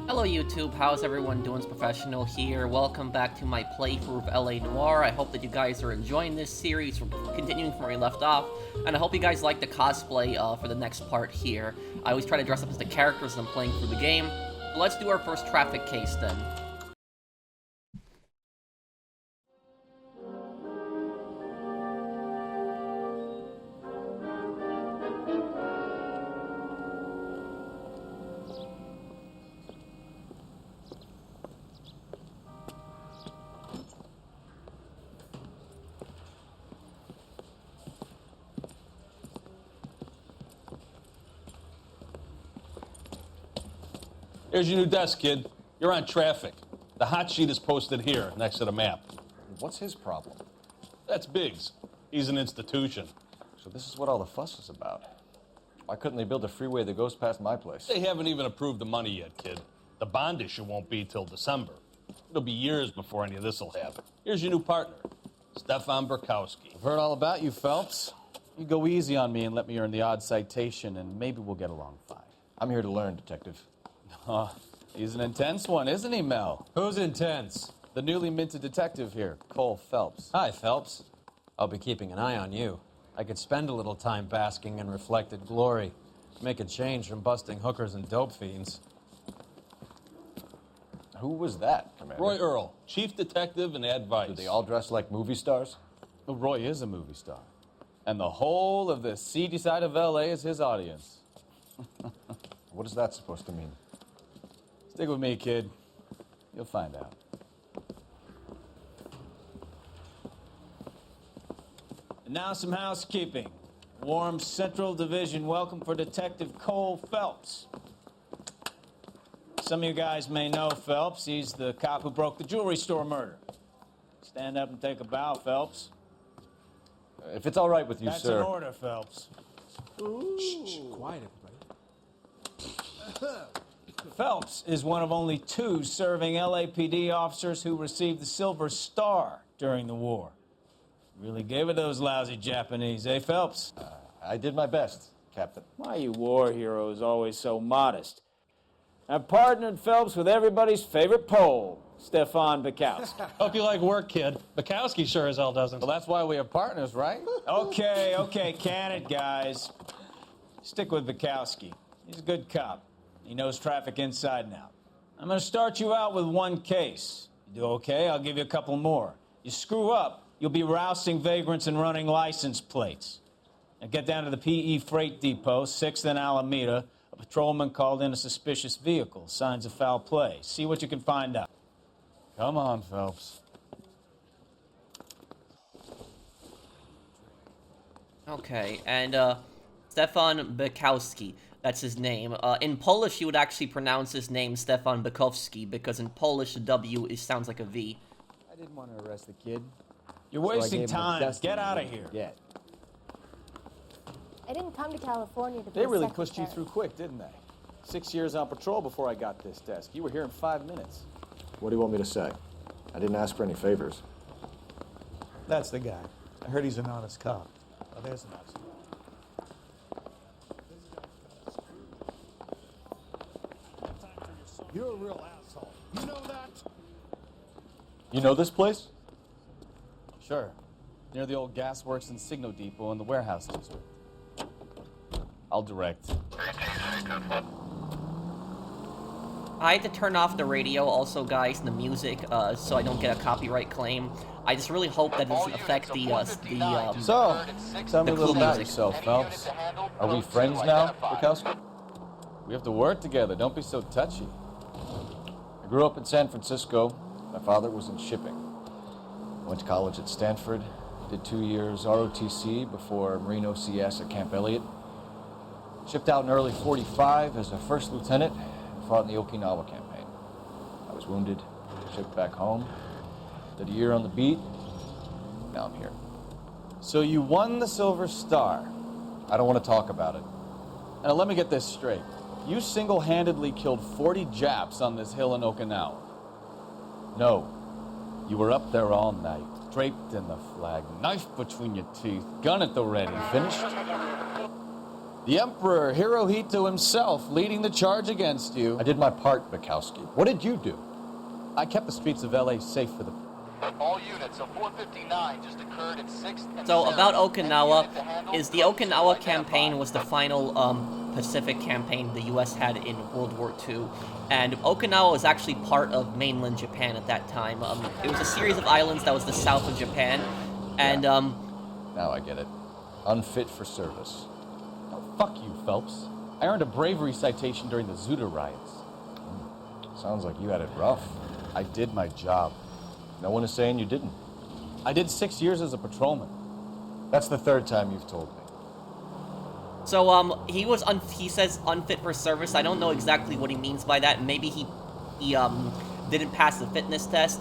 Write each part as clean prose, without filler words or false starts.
Hello YouTube, how's everyone doing? It's Professional here. Welcome back to my playthrough of LA Noire. I hope that you guys are enjoying this series. We're continuing from where we left off, and I hope you guys like the cosplay for the next part here. I always try to dress up as the characters as I'm playing through the game. Let's do our first traffic case then. Here's your new desk, kid. You're on traffic. The hot sheet is posted here, next to the map. What's his problem? That's Biggs. He's an institution. So this is what all the fuss is about. Why couldn't they build a freeway that goes past my place? They haven't even approved the money yet, kid. The bond issue won't be till December. It'll be years before any of this will happen. Here's your new partner, Stefan Burkowski. I've heard all about you, Phelps. You go easy on me and let me earn the odd citation, and maybe we'll get along fine. I'm here to learn, Detective. He's an intense one, isn't he, Mel? Who's intense? The newly minted detective here, Cole Phelps. Hi, Phelps. I'll be keeping an eye on you. I could spend a little time basking in reflected glory. Make a change from busting hookers and dope fiends. Who was that, Commander? Roy Earl, chief detective and advice. Do they all dress like movie stars? Well, Roy is a movie star. And the whole of the seedy side of L.A. is his audience. What is that supposed to mean? Stick with me, kid. You'll find out. And now some housekeeping. Warm Central Division welcome for Detective Cole Phelps. Some of you guys may know Phelps. He's the cop who broke the jewelry store murder. Stand up and take a bow, Phelps. If it's all right with you, That's sir. an order, Phelps. Shh, quiet, everybody. Phelps is one of only two serving LAPD officers who received the Silver Star during the war. Really gave it those lousy Japanese, eh, Phelps? I did my best, Captain. Why you war heroes always so modest? I've partnered Phelps with everybody's favorite Pole, Stefan Bukowski. Hope you like work, kid. Bukowski sure as hell doesn't. Well, that's why we have partners, right? Okay, can it, guys. Stick with Bukowski. He's a good cop. He knows traffic inside and out. I'm going to start you out with one case. You do okay, I'll give you a couple more. You screw up, you'll be rousting vagrants and running license plates. Now get down to the PE Freight Depot, 6th and Alameda. A patrolman called in a suspicious vehicle. Signs of foul play. See what you can find out. Come on, Phelps. Okay, and Stefan Bukowski, that's his name. In Polish, you would actually pronounce his name Stefan Bukowski, because in Polish, the W sounds like a V. I didn't want to arrest the kid. You're so I wasting gave him the time. destiny Get out of he here. could get. I didn't come to California to be They a really pushed you secretary. through quick, didn't they? 6 years on patrol before I got this desk. You were here in 5 minutes. What do you want me to say? I didn't ask for any favors. That's the guy. I heard he's an honest cop. Oh, there's an honest cop. You're a real asshole. You know that? You know this place? Sure. Near the old gasworks and Signo Depot in the warehouse district. I'll direct. I had to turn off the radio also, guys, and the music, so I don't get a copyright claim. I just really hope that doesn't affect So, tell me a little about music. yourself, Phelps. Are we friends now, Bukowski? We have to work together. Don't be so touchy. I grew up in San Francisco. My father was in shipping. I went to college at Stanford, did 2 years ROTC before Marine OCS at Camp Elliott. Shipped out in early '45 as a first lieutenant and fought in the Okinawa campaign. I was wounded, shipped back home, did a year on the beat. Now I'm here. So you won the Silver Star. I don't want to talk about it. Now let me get this straight. You single-handedly killed 40 Japs on this hill in Okinawa. No. You were up there all night, draped in the flag, knife between your teeth, gun at the ready. Finished? The Emperor Hirohito himself leading the charge against you. I did my part, Bukowski. What did you do? I kept the streets of LA safe for the... All units of 459 just occurred in 6th and So 7th. about Okinawa, Any unit to handle, is the code to Okinawa identify. campaign was the final Pacific campaign the U.S. had in World War II, and Okinawa was actually part of mainland Japan at that time. It was a series of islands that was the south of Japan, and Now I get it. Unfit for service. Oh, fuck you, Phelps. I earned a bravery citation during the Zuda riots. Sounds like you had it rough. I did my job. No one is saying you didn't. I did 6 years as a patrolman. That's the third time you've told me. so he says unfit for service. I don't know exactly what he means by that. Maybe he didn't pass the fitness test.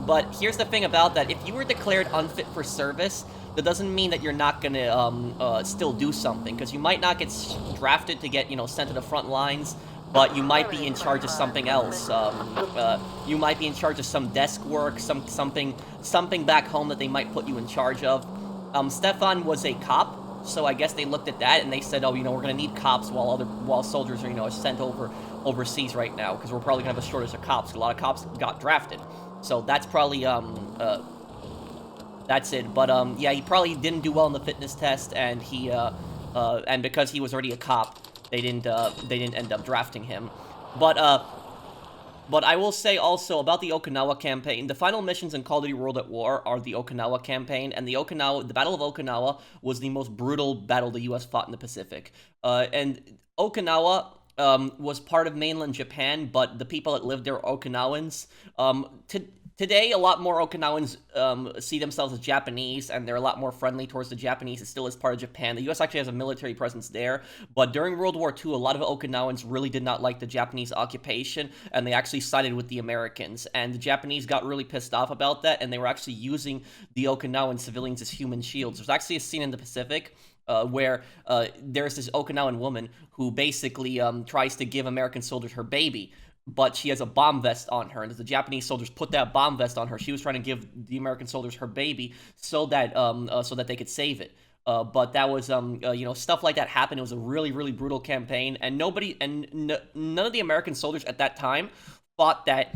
But here's the thing about that: if you were declared unfit for service, that doesn't mean that you're not gonna still do something, because you might not get drafted to get sent to the front lines, but you might be in charge of something else. You might be in charge of some desk work, something back home that they might put you in charge of. Stefan was a cop, so I guess they looked at that and they said, oh, we're gonna need cops while soldiers are sent overseas right now, because we're probably gonna have a shortage of cops. A lot of cops got drafted, so that's probably that's it. But yeah, he probably didn't do well in the fitness test, and and because he was already a cop, they didn't end up drafting him. But I will say also about the Okinawa campaign, the final missions in Call of Duty World at War are the Okinawa campaign, and the Battle of Okinawa was the most brutal battle the U.S. fought in the Pacific. And Okinawa was part of mainland Japan, but the people that lived there are Okinawans. Today, a lot more Okinawans see themselves as Japanese, and they're a lot more friendly towards the Japanese. It still is part of Japan. The U.S. actually has a military presence there, but during World War II, a lot of Okinawans really did not like the Japanese occupation, and they actually sided with the Americans. And the Japanese got really pissed off about that, and they were actually using the Okinawan civilians as human shields. There's actually a scene in the Pacific where there's this Okinawan woman who basically tries to give American soldiers her baby, but she has a bomb vest on her, and as the Japanese soldiers put that bomb vest on her, she was trying to give the American soldiers her baby so that they could save it. But that was, stuff like that happened. It was a really, really brutal campaign, and none of the American soldiers at that time thought that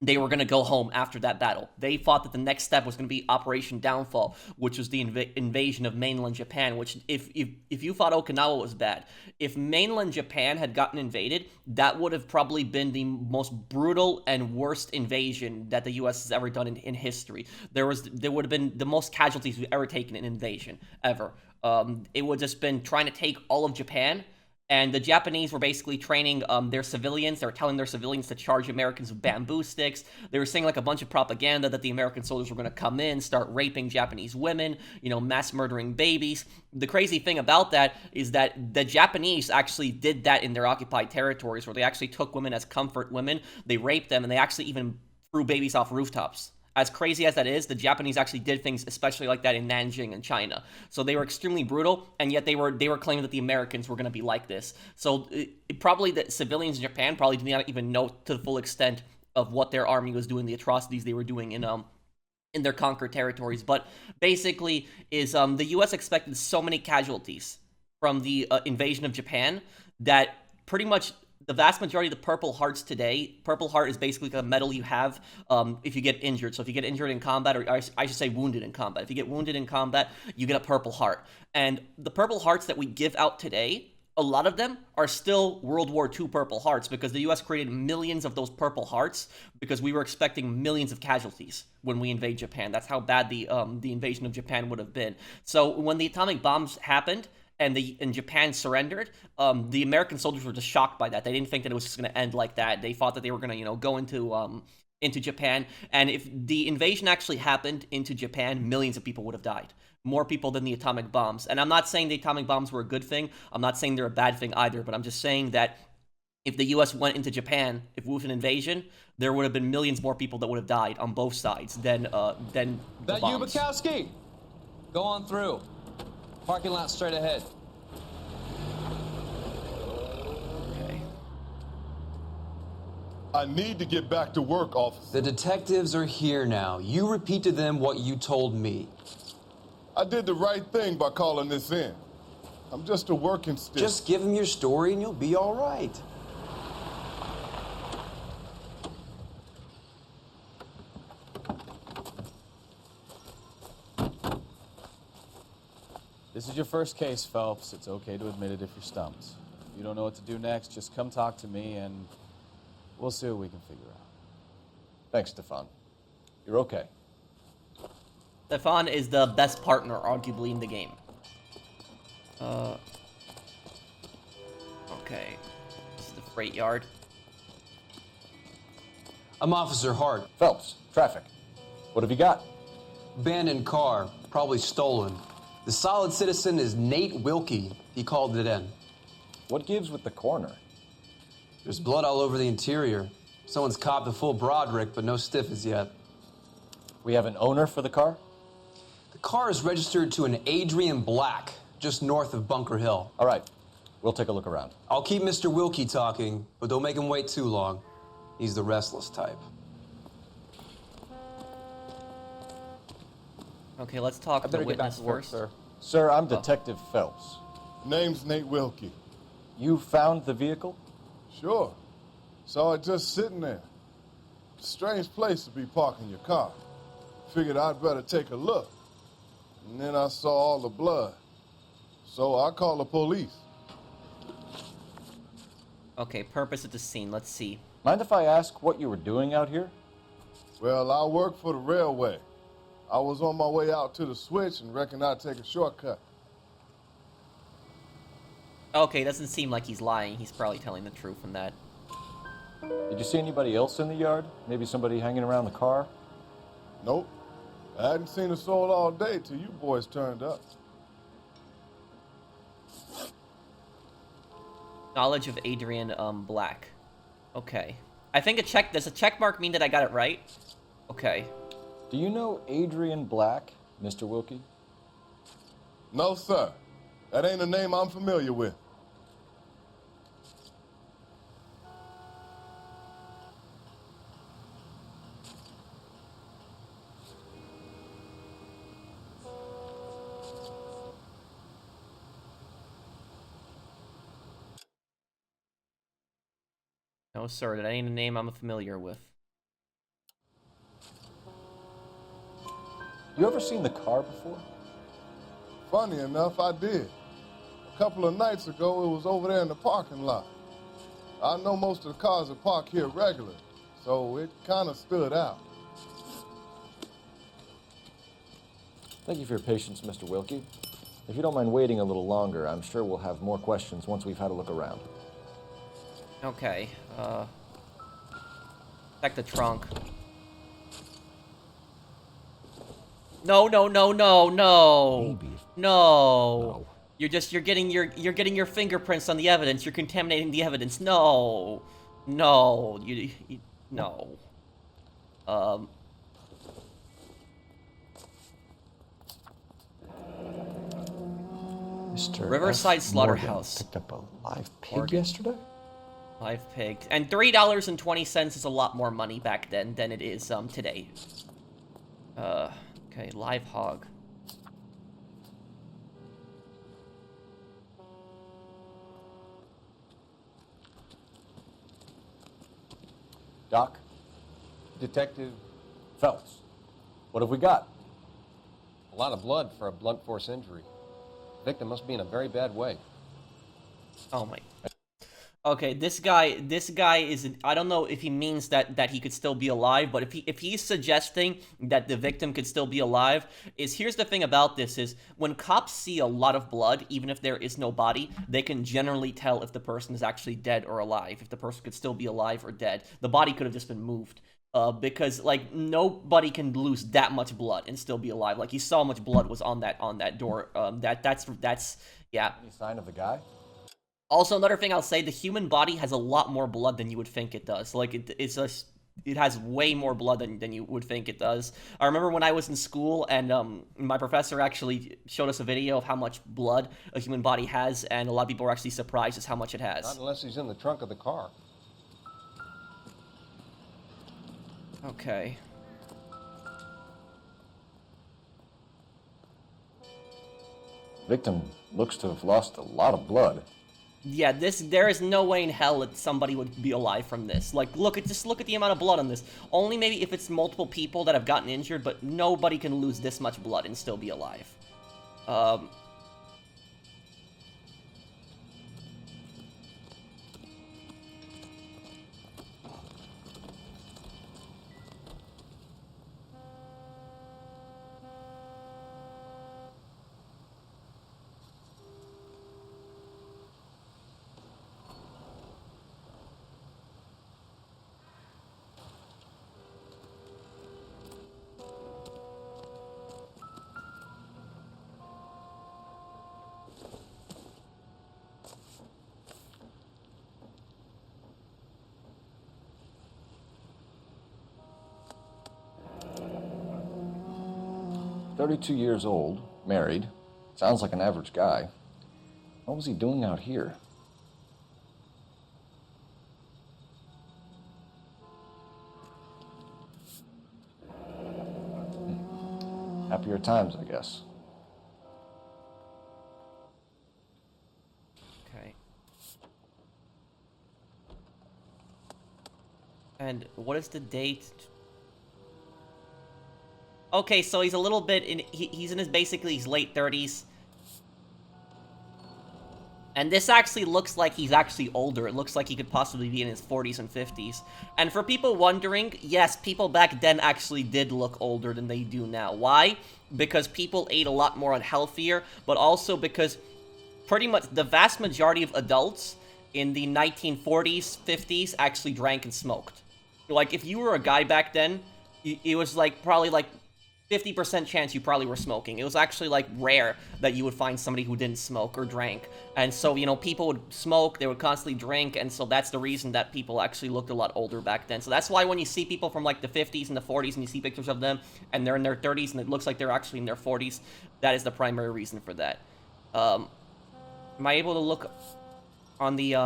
they were going to go home after that battle. They thought that the next step was going to be Operation Downfall, which was the invasion of mainland Japan, which if you thought Okinawa was bad, if mainland Japan had gotten invaded, that would have probably been the most brutal and worst invasion that the U.S. has ever done in history. There would have been the most casualties we've ever taken in an invasion, ever. It would have just been trying to take all of Japan. And the Japanese were basically training their civilians. They were telling their civilians to charge Americans with bamboo sticks. They were saying like a bunch of propaganda that the American soldiers were going to come in, start raping Japanese women, mass murdering babies. The crazy thing about that is that the Japanese actually did that in their occupied territories, where they actually took women as comfort women. They raped them, and they actually even threw babies off rooftops. As crazy as that is, the Japanese actually did things especially like that in Nanjing and China. So they were extremely brutal, and yet they were claiming that the Americans were going to be like this. So probably the civilians in Japan probably did not even know to the full extent of what their army was doing, the atrocities they were doing in their conquered territories. But basically, the U.S. expected so many casualties from the invasion of Japan that pretty much the vast majority of the Purple Hearts today, Purple Heart is basically a medal you have if you get injured. So if you get injured in combat, or I should say wounded in combat. If you get wounded in combat, you get a Purple Heart. And the Purple Hearts that we give out today, a lot of them are still World War II Purple Hearts, because the U.S. created millions of those Purple Hearts because we were expecting millions of casualties when we invade Japan. That's how bad the invasion of Japan would have been. So when the atomic bombs happened, and Japan surrendered, the American soldiers were just shocked by that. They didn't think that it was just going to end like that. They thought that they were going to, go into Japan. And if the invasion actually happened into Japan, millions of people would have died. More people than the atomic bombs. And I'm not saying the atomic bombs were a good thing. I'm not saying they're a bad thing either. But I'm just saying that if the U.S. went into Japan, if it was an invasion, there would have been millions more people that would have died on both sides than the that bombs. You, Bukowski? Go on through. Parking lot straight ahead. Okay. I need to get back to work, officer. The detectives are here now. You repeat to them what you told me. I did the right thing by calling this in. I'm just a working stick. Just give him your story and you'll be all right. This is your first case, Phelps. It's okay to admit it if you're stumped. If you don't know what to do next, just come talk to me and we'll see what we can figure out. Thanks, Stefan. You're okay. Stefan is the best partner, arguably, in the game. Okay. This is the freight yard. I'm Officer Hart. Phelps, traffic. What have you got? Abandoned car, probably stolen. The solid citizen is Nate Wilkie. He called it in. What gives with the coroner? There's blood all over the interior. Someone's copped a full Broderick, but no stiff as yet. We have an owner for the car? The car is registered to an Adrian Black, just north of Bunker Hill. All right. We'll take a look around. I'll keep Mr. Wilkie talking, but don't make him wait too long. He's the restless type. Okay, let's talk to the witness first. Sir. Sir, I'm Detective Phelps. Name's Nate Wilkie. You found the vehicle? Sure. Saw it just sitting there. Strange place to be parking your car. Figured I'd better take a look. And then I saw all the blood. So I called the police. Okay, purpose of the scene. Let's see. Mind if I ask what you were doing out here? Well, I work for the railway. I was on my way out to the switch and reckoned I'd take a shortcut. Okay, doesn't seem like he's lying. He's probably telling the truth in that. Did you see anybody else in the yard? Maybe somebody hanging around the car? Nope. I hadn't seen a soul all day till you boys turned up. Knowledge of Adrian Black. Okay. I think does a check mark mean that I got it right? Okay. Do you know Adrian Black, Mr. Wilkie? No, sir. That ain't a name I'm familiar with. No, sir, that ain't a name I'm familiar with. You ever seen the car before? Funny enough, I did. A couple of nights ago, it was over there in the parking lot. I know most of the cars are parked here regular, so it kind of stood out. Thank you for your patience, Mr. Wilkie. If you don't mind waiting a little longer, I'm sure we'll have more questions once we've had a look around. Okay, check the trunk. No, no, no, no, no. Maybe. No. You're getting your fingerprints on the evidence. You're contaminating the evidence. No. No. You no. Mr. Riverside F. Slaughterhouse. Morgan picked up a live pig yesterday? Live pig. And $3.20 is a lot more money back then than it is today. Okay, live hog. Doc? Detective, Phelps. What have we got? a lot of blood for a blunt force injury. Victim must be in a very bad way. Oh my. Okay, this guy is, I don't know if he means that he could still be alive, but if he's suggesting that the victim could still be alive, here's the thing about this is when cops see a lot of blood, even if there is no body, they can generally tell if the person is actually dead or alive, if the person could still be alive or dead. The body could have just been moved. Because like nobody can lose that much blood and still be alive. Like you saw how much blood was on that door. That's yeah. Any sign of the guy? Also, another thing I'll say, the human body has a lot more blood than you would think it does. Like, it has way more blood than you would think it does. I remember when I was in school, and my professor actually showed us a video of how much blood a human body has, and a lot of people were actually surprised as how much it has. Not unless he's in the trunk of the car. Okay. Victim looks to have lost a lot of blood. Yeah, there is no way in hell that somebody would be alive from this. Like, just look at the amount of blood on this. Only maybe if it's multiple people that have gotten injured, but nobody can lose this much blood and still be alive. 32 years old, married. Sounds like an average guy. What was he doing out here? Happier times, I guess. Okay. And what is the date? Okay, so he's a little bit in. He's in his basically his late 30s. And this actually looks like he's actually older. It looks like he could possibly be in his 40s and 50s. And for people wondering, yes, people back then actually did look older than they do now. Why? Because people ate a lot more unhealthier, but also because pretty much the vast majority of adults in the 1940s, 50s actually drank and smoked. Like, if you were a guy back then, it was like probably like 50% chance you probably were smoking. It was actually, like, rare that you would find somebody who didn't smoke or drank. And so, you know, people would smoke, they would constantly drink, and so that's the reason that people actually looked a lot older back then. So that's why when you see people from, like, the 50s and the 40s, and you see pictures of them, and they're in their 30s, and it looks like they're actually in their 40s, that is the primary reason for that. Am I able to look on the,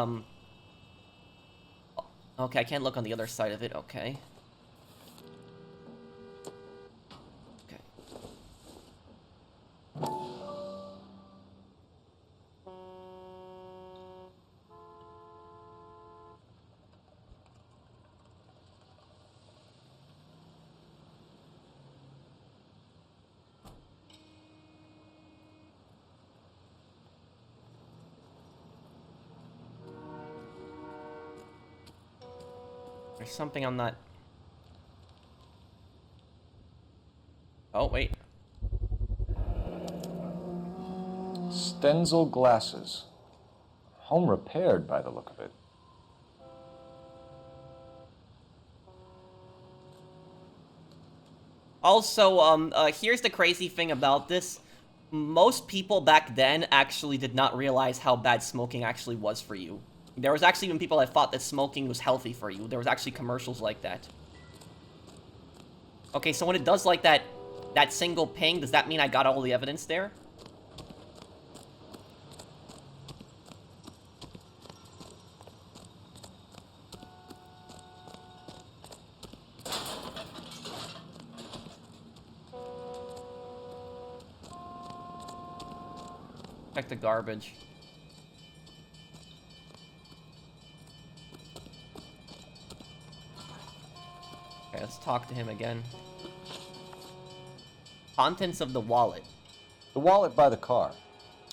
Okay, I can't look on the other side of it, okay. There's something on that. Oh, wait. Stenzel glasses. Home repaired by the look of it. Also, here's the crazy thing about this. Most people back then actually did not realize how bad smoking actually was for you. There was actually even people that thought that smoking was healthy for you. There was actually commercials like that. Okay, so when it does like that single ping, does that mean I got all the evidence there? Check the garbage. Okay, let's talk to him again. Contents of the wallet. The wallet by the car.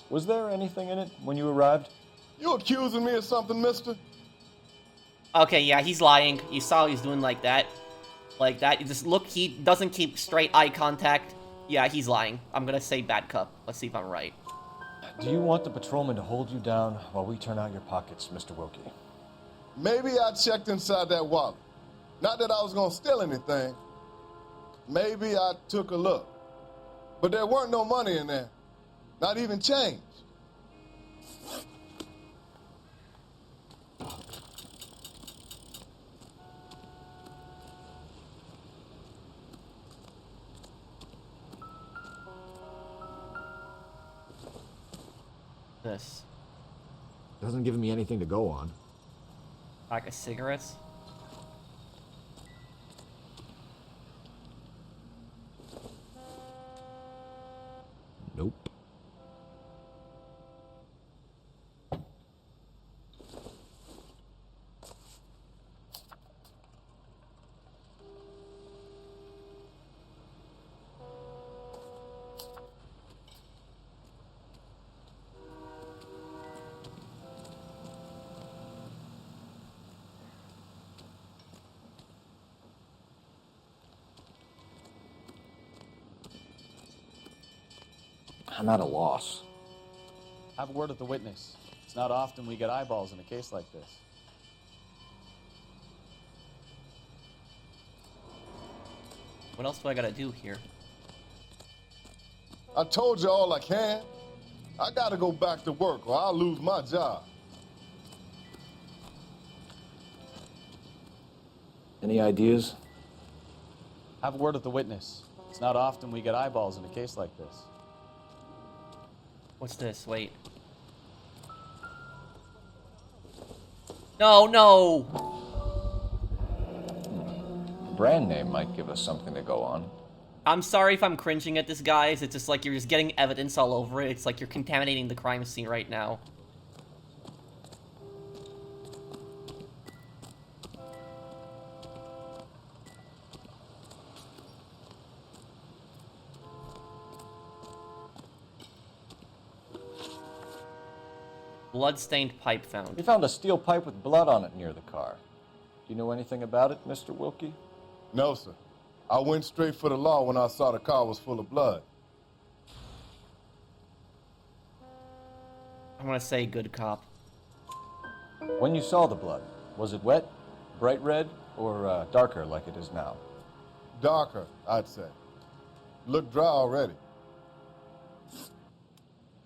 Was there anything in it when you arrived? You accusing me of something, mister? Okay, yeah, he's lying. You saw he's doing like that. Like that. You just look, he doesn't keep straight eye contact. Yeah, he's lying. I'm gonna say bad cup. Let's see if I'm right. Do you want the patrolman to hold you down while we turn out your pockets, Mr. Wilkie? Maybe I checked inside that wallet. Not that I was gonna steal anything. Maybe I took a look. But there weren't no money in there. Not even change. This. Doesn't give me anything to go on. Pack of cigarettes. Nope. I'm at a loss. Have a word with the witness. It's not often we get eyeballs in a case like this. What else do I gotta do here? I told you all I can. I gotta go back to work or I'll lose my job. Any ideas? Have a word with the witness. It's not often we get eyeballs in a case like this. What's this? Wait. No, no! Brand name might give us something to go on. I'm sorry if I'm cringing at this, guys. It's just like you're just getting evidence all over it. It's like you're contaminating the crime scene right now. Blood-stained pipe found. We found a steel pipe with blood on it near the car. Do you know anything about it, Mr. Wilkie? No, sir. I went straight for the law when I saw the car was full of blood. I'm gonna say good cop. When you saw the blood, was it wet, bright red, or darker like it is now? Darker, I'd say. Looked dry already.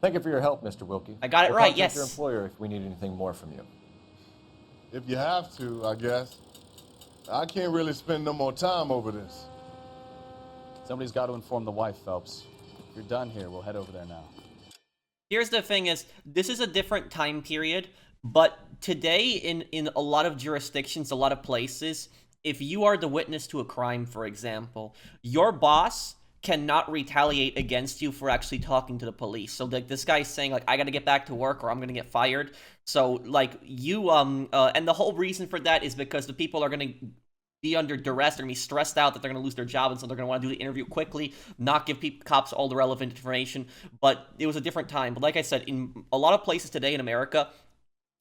Thank you for your help, Mr. Wilkie. I got it We'll right, contact yes. your employer if we need anything more from you. If you have to, I guess. I can't really spend no more time over this. Somebody's got to inform the wife, Phelps. If you're done here, we'll head over there now. Here's the thing is, this is a different time period, but today in a lot of jurisdictions, a lot of places, if you are the witness to a crime, for example, your boss cannot retaliate against you for actually talking to the police. So like this guy's saying like I gotta get back to work or I'm gonna get fired. So like you and the whole reason for that is because the people are gonna be under duress, they're gonna be stressed out that they're gonna lose their job, and so they're gonna want to do the interview quickly, not give cops all the relevant information. But it was a different time. But like I said, in a lot of places today in America,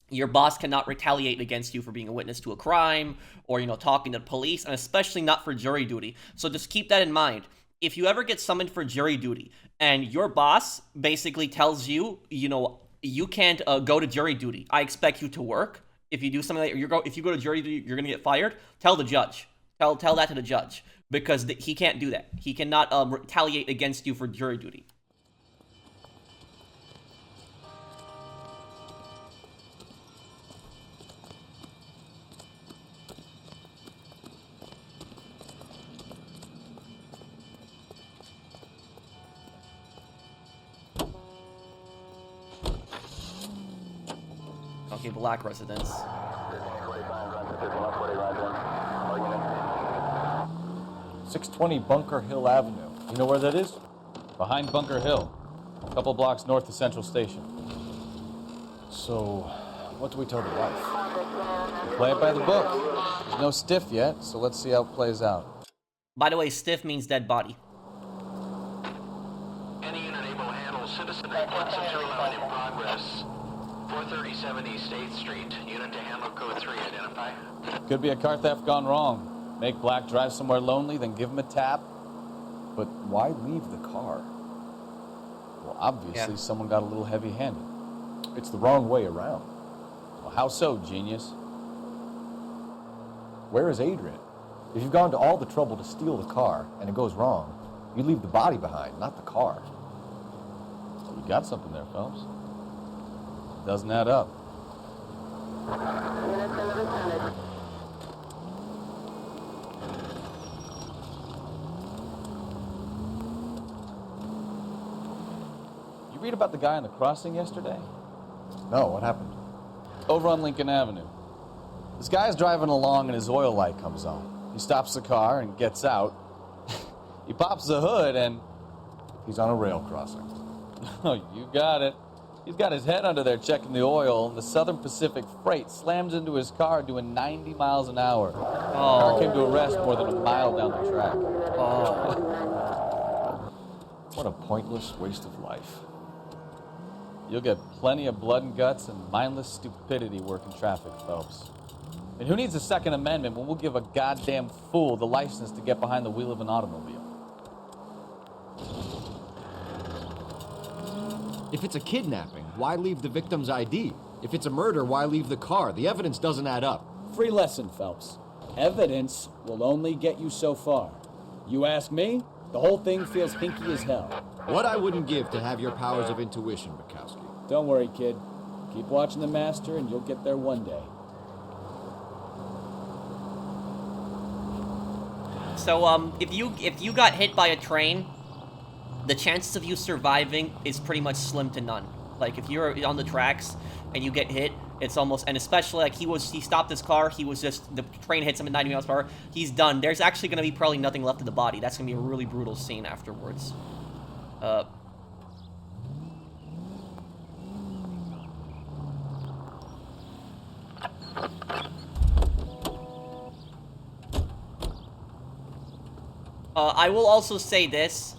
your boss cannot retaliate against you for being a witness to a crime or, you know, talking to the police, and especially not for jury duty. So just keep that in mind. If you ever get summoned for jury duty and your boss basically tells you, you know, you can't go to jury duty, I expect you to work. If you do something like if you go to jury duty, you're gonna get fired. Tell the judge. Tell that to the judge because he can't do that. He cannot retaliate against you for jury duty. Okay, Black residence. 620 Bunker Hill Avenue. You know where that is? Behind Bunker Hill, a couple blocks north of Central Station. So, what do we tell the wife? Play it by the book. There's no stiff yet, so let's see how it plays out. By the way, stiff means dead body. Any unit able to handle citizen reports of 09 in progress. 437 East 8th Street. Unit to handle code 3. Identify. Could be a car theft gone wrong. Make Black drive somewhere lonely, then give him a tap. But why leave the car? Well, obviously someone got a little heavy-handed. It's the wrong way around. Well, how so, genius? Where is Adrian? If you've gone to all the trouble to steal the car and it goes wrong, you leave the body behind, not the car. Well, you got something there, Phelps. Doesn't add up. You read about the guy on the crossing yesterday? No, what happened? Over on Lincoln Avenue. This guy's driving along and his oil light comes on. He stops the car and gets out. He pops the hood and... He's on a rail crossing. Oh, you got it. He's got his head under there checking the oil, and the Southern Pacific Freight slams into his car doing 90 miles an hour. The car came to a rest more than a mile down the track. What a pointless waste of life. You'll get plenty of blood and guts and mindless stupidity working traffic, Phelps. And who needs a Second Amendment when we'll give a goddamn fool the license to get behind the wheel of an automobile? If it's a kidnapping, why leave the victim's ID? If it's a murder, why leave the car? The evidence doesn't add up. Free lesson, Phelps. Evidence will only get you so far. You ask me, the whole thing feels hinky as hell. What I wouldn't give to have your powers of intuition, Bukowski. Don't worry, kid. Keep watching the master and you'll get there one day. So, if you got hit by a train, the chances of you surviving is pretty much slim to none. Like, if you're on the tracks and you get hit, it's almost, and especially, like, he stopped his car, the train hits him at 90 miles per hour, he's done. There's actually gonna be probably nothing left of the body. That's gonna be a really brutal scene afterwards. I will also say this,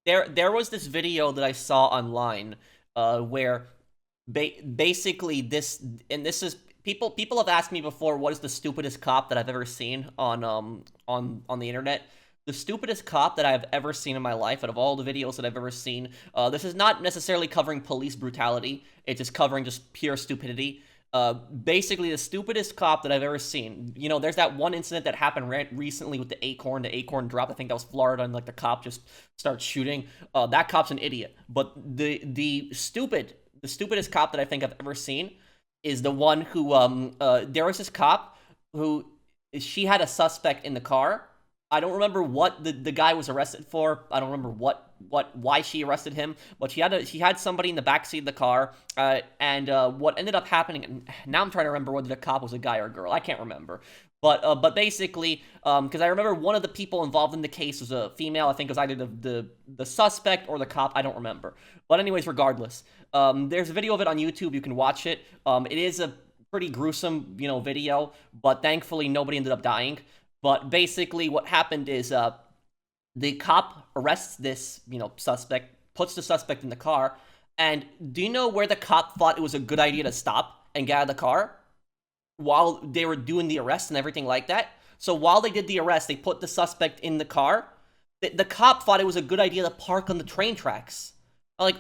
there was this video that I saw online, where basically this is, people have asked me before, what is the stupidest cop that I've ever seen on the internet. The stupidest cop that I've ever seen in my life, out of all the videos that I've ever seen, this is not necessarily covering police brutality, it's just covering just pure stupidity. Basically the stupidest cop that I've ever seen. You know, there's that one incident that happened recently with the acorn dropped. I think that was Florida, and like the cop just starts shooting. That cop's an idiot. But the stupidest cop that I think I've ever seen is the one who there was this cop who, she had a suspect in the car. I don't remember what the guy was arrested for. I don't remember why she arrested him, but she had somebody in the backseat of the car, and what ended up happening, and now I'm trying to remember whether the cop was a guy or a girl. I can't remember. But basically, because I remember one of the people involved in the case was a female. I think it was either the suspect or the cop. I don't remember. But anyways, regardless, there's a video of it on YouTube. You can watch it. It is a pretty gruesome, video, but thankfully nobody ended up dying. But basically what happened is the cop arrests this, suspect, puts the suspect in the car, and do you know where the cop thought it was a good idea to stop and get out of the car? While they were doing the arrest and everything like that. So while they did the arrest, they put the suspect in the car. The cop thought it was a good idea to park on the train tracks. Like,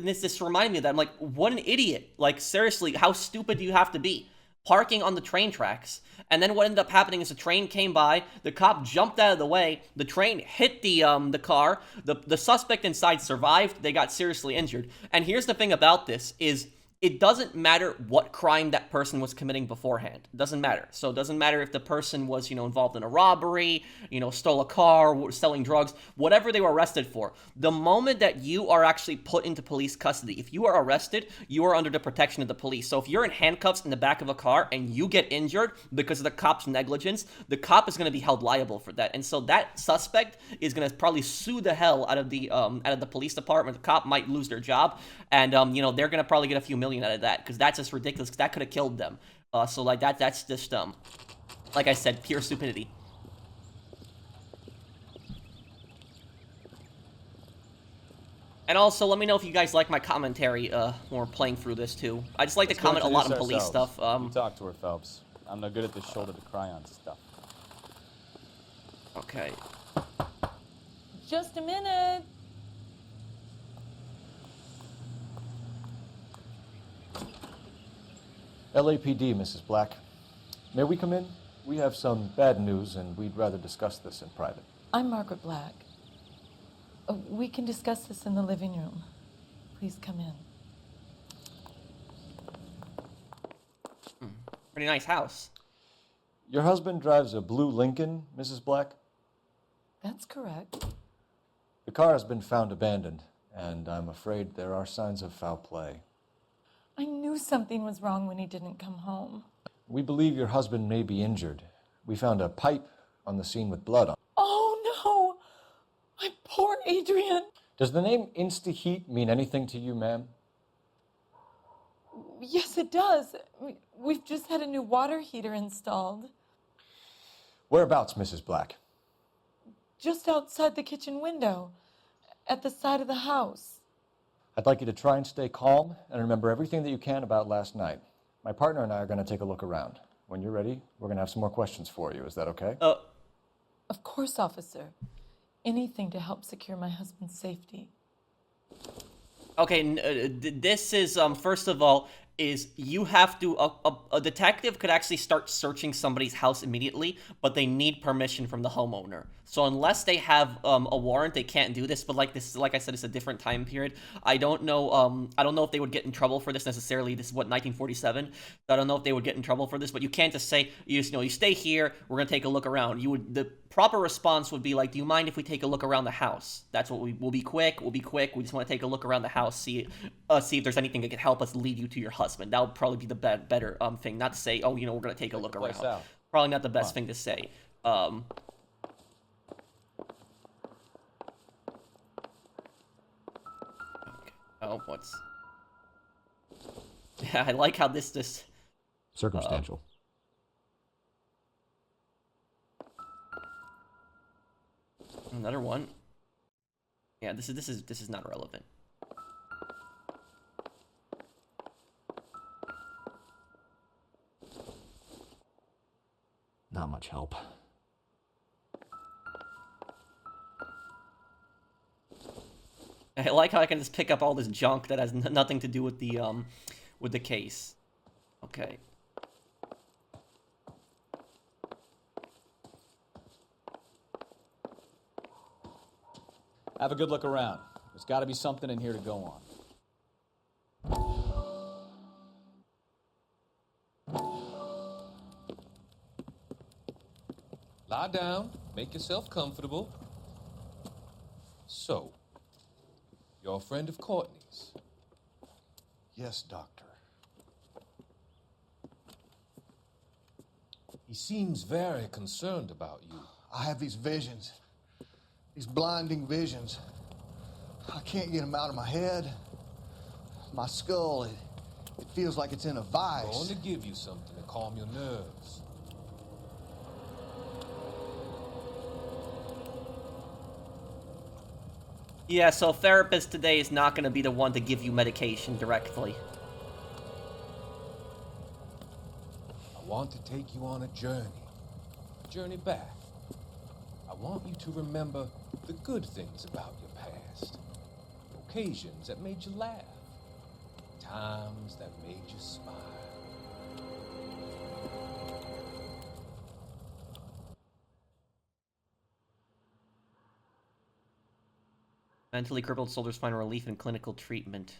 this reminded me of that. I'm like, what an idiot. Like, seriously, how stupid do you have to be? Parking on the train tracks. And then what ended up happening is the train came by, the cop jumped out of the way, the train hit the car, the suspect inside survived, they got seriously injured. And here's the thing about this is, it doesn't matter what crime that person was committing beforehand. It doesn't matter. So it doesn't matter if the person was, involved in a robbery, stole a car, selling drugs, whatever they were arrested for. The moment that you are actually put into police custody, if you are arrested, you are under the protection of the police. So if you're in handcuffs in the back of a car and you get injured because of the cop's negligence, the cop is going to be held liable for that. And so that suspect is going to probably sue the hell out of the police department. The cop might lose their job, and they're going to probably get a few million out of that, because that's just ridiculous, because that could have killed them. So like that's just like I said, pure stupidity. And also, let me know if you guys like my commentary when we're playing through this too. I just like to comment a lot on police stuff. You talk to her, Phelps. I'm no good at this shoulder to cry on stuff. Okay. Just a minute. LAPD, Mrs. Black. May we come in? We have some bad news, and we'd rather discuss this in private. I'm Margaret Black. We can discuss this in the living room. Please come in. Pretty nice house. Your husband drives a blue Lincoln, Mrs. Black? That's correct. The car has been found abandoned, and I'm afraid there are signs of foul play. I knew something was wrong when he didn't come home. We believe your husband may be injured. We found a pipe on the scene with blood on it. Oh, no! My poor Adrian! Does the name Insta-Heat mean anything to you, ma'am? Yes, it does. We've just had a new water heater installed. Whereabouts, Mrs. Black? Just outside the kitchen window, at the side of the house. I'd like you to try and stay calm and remember everything that you can about last night. My partner and I are going to take a look around. When you're ready, we're going to have some more questions for you. Is that okay? Of course, officer. Anything to help secure my husband's safety. Okay, this is, first of all, is you have to, a detective could actually start searching somebody's house immediately, but they need permission from the homeowner. So unless they have a warrant, they can't do this. But like I said, it's a different time period. I don't know if they would get in trouble for this necessarily. This is what, 1947. So I don't know if they would get in trouble for this. But you can't just say, you stay here. We're gonna take a look around. The proper response would be like, do you mind if we take a look around the house? That's what we'll be quick. We'll be quick. We just want to take a look around the house, see if there's anything that can help us lead you to your husband. That would probably be the better thing. Not to say, oh, we're gonna take a look around. Probably not the best thing to say. Oh, what's... Yeah, I like how this... Circumstantial. Another one. Yeah, this is not relevant. Not much help. I like how I can just pick up all this junk that has nothing to do with the case. Okay. Have a good look around. There's got to be something in here to go on. Lie down, make yourself comfortable. So, you're a friend of Courtney's? Yes, Doctor. He seems very concerned about you. I have these visions. These blinding visions. I can't get them out of my head. My skull, it feels like it's in a vice. I'm going to give you something to calm your nerves. Yeah, so a therapist today is not going to be the one to give you medication directly. I want to take you on a journey back. I want you to remember the good things about your past, occasions that made you laugh, times that made you smile. Mentally crippled soldiers find relief in clinical treatment.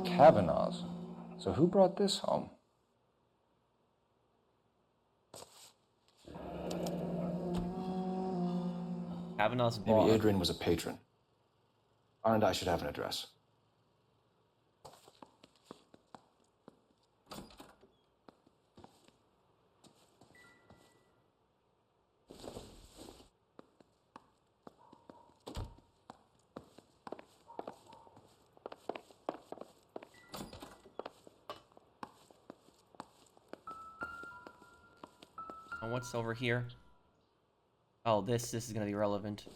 Kavanaugh's. So who brought this home? Kavanaugh's bar. Maybe Adrian was a patron. And I should have an address. And what's over here? Oh, this is gonna be relevant.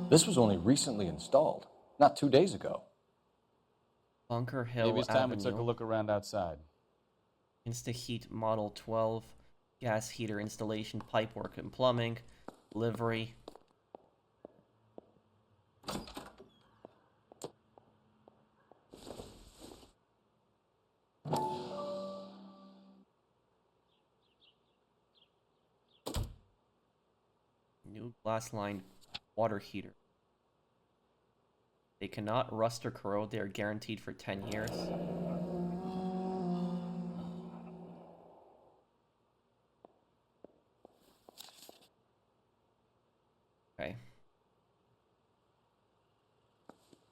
This was only recently installed, not 2 days ago. Bunker Hill Maybe it's time Avenue. we took a look around outside. InstaHeat Model 12, gas heater installation, pipework and plumbing, livery. New glass line water heater. They cannot rust or corrode. They are guaranteed for 10 years. Okay.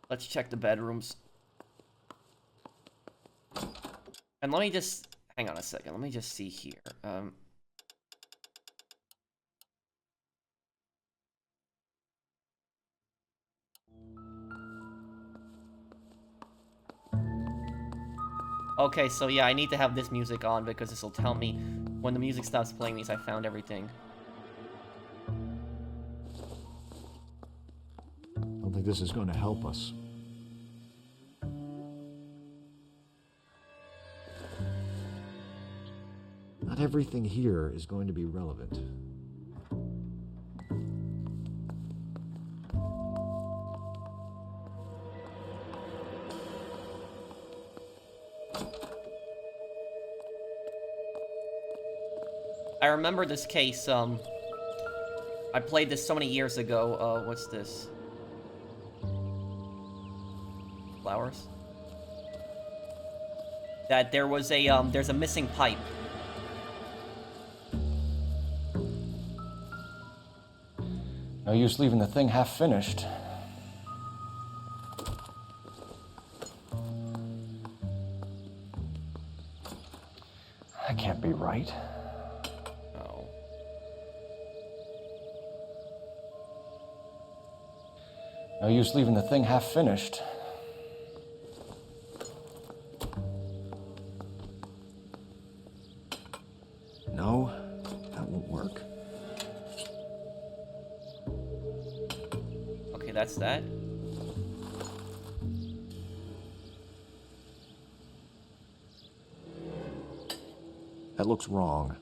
Let's check the bedrooms. And let me just... Hang on a second. Let me just see here. Okay, so yeah, I need to have this music on because this will tell me when the music stops playing means I found everything. don't think this is going to help us. Not everything here is going to be relevant. I remember this case, I played this so many years ago. What's this? Flowers? That there was a, there's a missing pipe. No use leaving the thing half finished. That can't be right. No. No use leaving the thing half finished. No, that won't work. Okay, that's that. That looks wrong.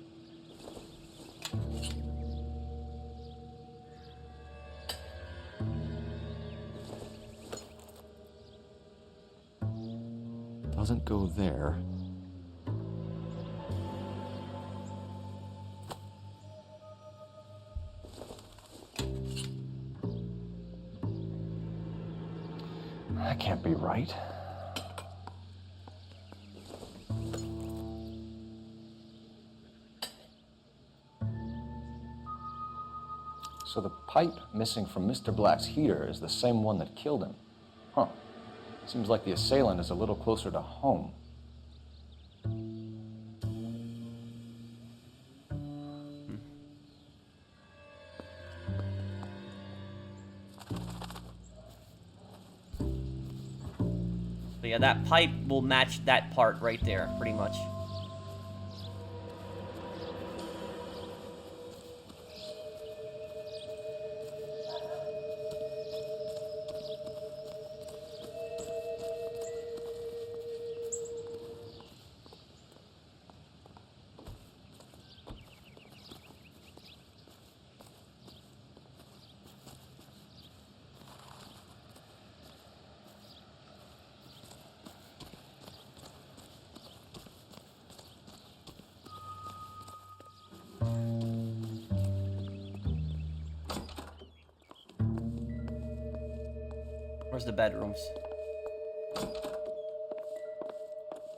Doesn't go there. That can't be right. So the pipe missing from Mr. Black's heater is the same one that killed him. Huh. Seems like the assailant is a little closer to home. So yeah, that pipe will match that part right there, pretty much. Where's the bedrooms?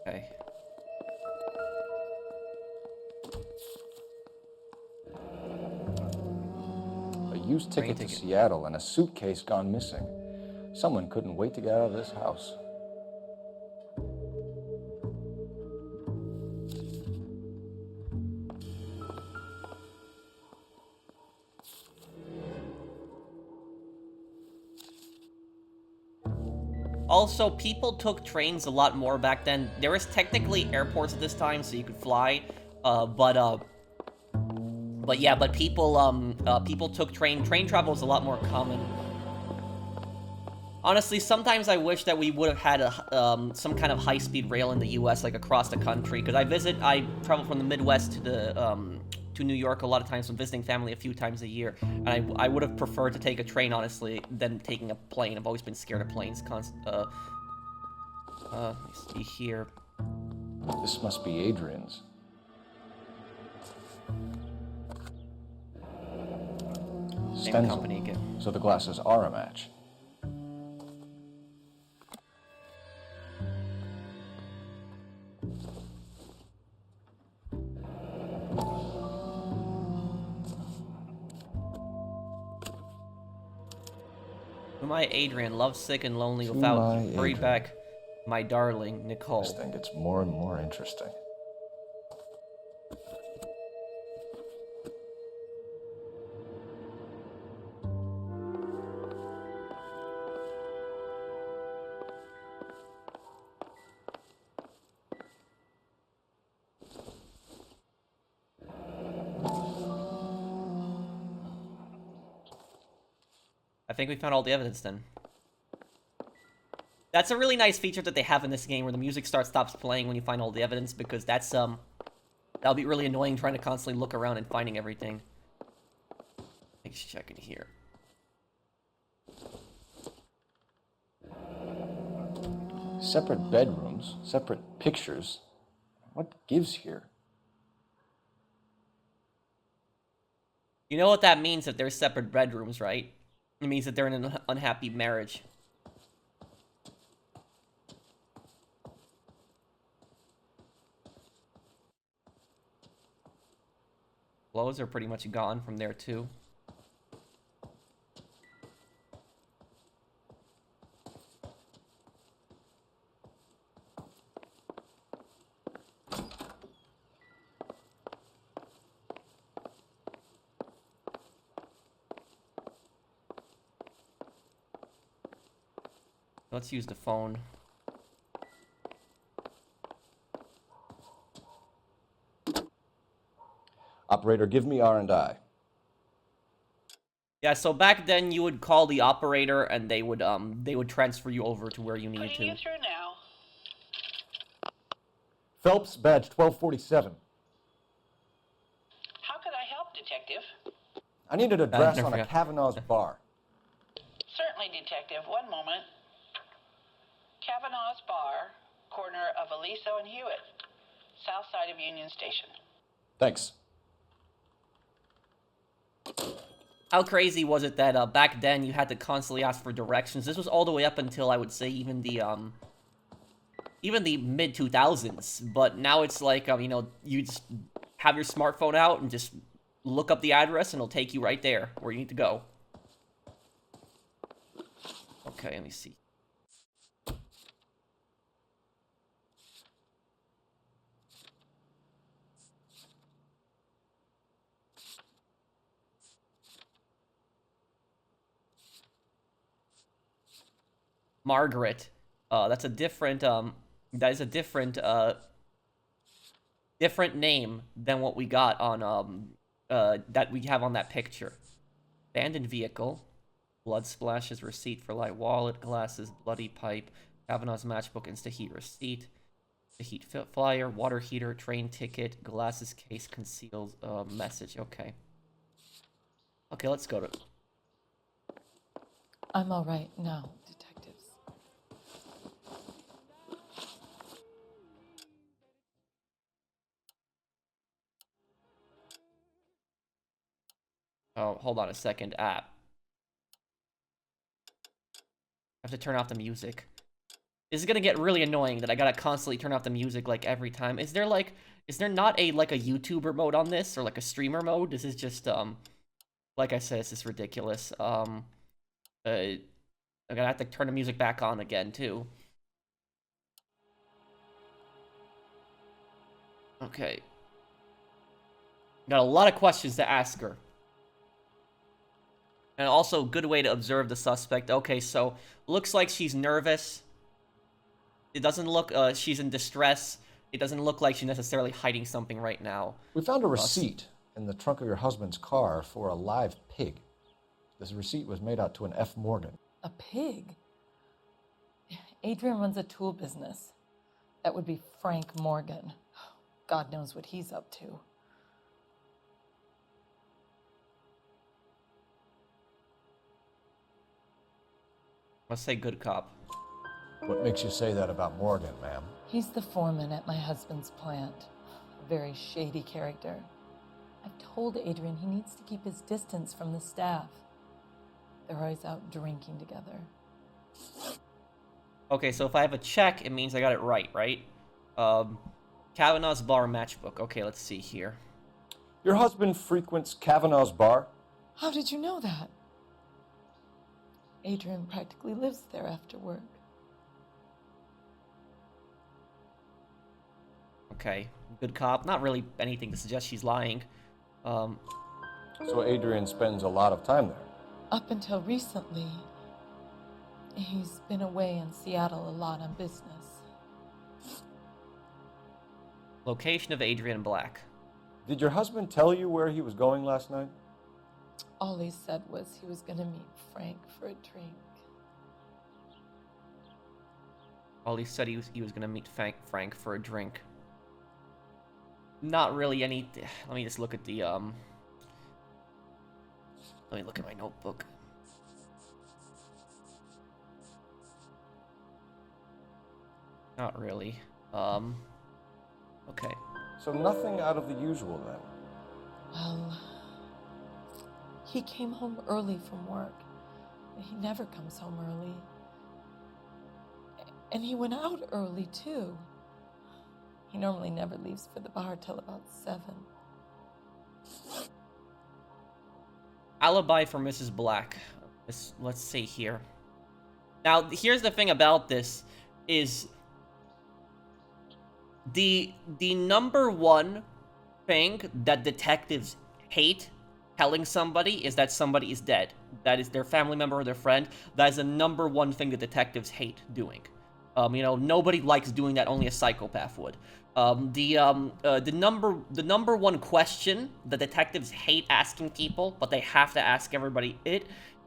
Okay. A used ticket to Seattle and a suitcase gone missing. Someone couldn't wait to get out of this house. Also, people took trains a lot more back then. There was technically airports at this time, so you could fly, but people took train travel was a lot more common. Honestly, sometimes I wish that we would have had a some kind of high-speed rail in the U.S., like across the country, because I travel from the Midwest to the to New York a lot of times. I'm visiting family a few times a year, and I would have preferred to take a train, honestly, than taking a plane. I've always been scared of planes. Let me see here. This must be Adrian's. Same company again. So the glasses are a match. To my Adrian, lovesick and lonely without you. Hurry back, my darling, Nicole. This thing gets more and more interesting. I think we found all the evidence then. That's a really nice feature that they have in this game, where the music stops playing when you find all the evidence, because that's that'll be really annoying trying to constantly look around and finding everything. Let's check in here. Separate bedrooms, separate pictures. What gives here? You know what that means if there's separate bedrooms, right? It means that they're in an unhappy marriage. Clothes are pretty much gone from there, too. Let's use the phone. Operator, give me R&I. Yeah, so back then you would call the operator and they would transfer you over to where you needed to. Putting you through now. Phelps, badge 1247. How could I help, Detective? I need an address on a Kavanaugh's bar. Certainly, Detective. One moment. Kavanaugh's Bar, corner of Aliso and Hewitt, south side of Union Station. Thanks. How crazy was it that back then you had to constantly ask for directions? This was all the way up until, I would say, even the mid-2000s. But now it's like, you know, you just have your smartphone out and just look up the address and it'll take you right there where you need to go. Okay, let me see. Margaret. That's a different, that is a different, different name than what we got on, that we have on that picture. Abandoned vehicle. Blood splashes, receipt for light wallet, glasses, bloody pipe, Kavanaugh's matchbook, Insta-Heat receipt, the heat flyer, water heater, train ticket, glasses case, concealed, message. Okay. Okay, let's go to... I'm all right now, detectives. Oh, hold on a second. I have to turn off the music. This is gonna get really annoying that I gotta constantly turn off the music like every time. Is there not a like a YouTuber mode on this or like a streamer mode? This is just like I said, this is ridiculous. I'm gonna have to turn the music back on again too. Okay. Got a lot of questions to ask her. And also, good way to observe the suspect. Okay, so, looks like she's nervous. It doesn't look, she's in distress. It doesn't look like she's necessarily hiding something right now. We found a receipt in the trunk of your husband's car for a live pig. This receipt was made out to an F. Morgan. A pig? Adrian runs a tool business. That would be Frank Morgan. God knows what he's up to. Let's say good cop. What makes you say that about Morgan, ma'am? He's the foreman at my husband's plant. A very shady character. I've told Adrian he needs to keep his distance from the staff. They're always out drinking together. Okay, so if I have a check, it means I got it right, right? Kavanaugh's Bar matchbook. Okay, let's see here. Your husband frequents Kavanaugh's Bar? How did you know that? Adrian practically lives there after work. Okay, good cop. Not really anything to suggest she's lying. So Adrian spends a lot of time there? Up until recently, he's been away in Seattle a lot on business. Location of Adrian Black. Did your husband tell you where he was going last night? All he said was he was going to meet Frank for a drink. Well, he said he was gonna meet Frank for a drink. Not really any... Let me just look at the, Let me look at my notebook. Not really. Okay. So nothing out of the usual then? Well, he came home early from work. He never comes home early. And he went out early, too. He normally never leaves for the bar till about 7. Alibi for Mrs. Black. Let's see here. Now, here's the thing about this is the number one thing that detectives hate telling somebody is that somebody is dead. That is their family member or their friend. That is the number one thing that detectives hate doing. Nobody likes doing that. Only a psychopath would. The number one question that detectives hate asking people, but they have to ask everybody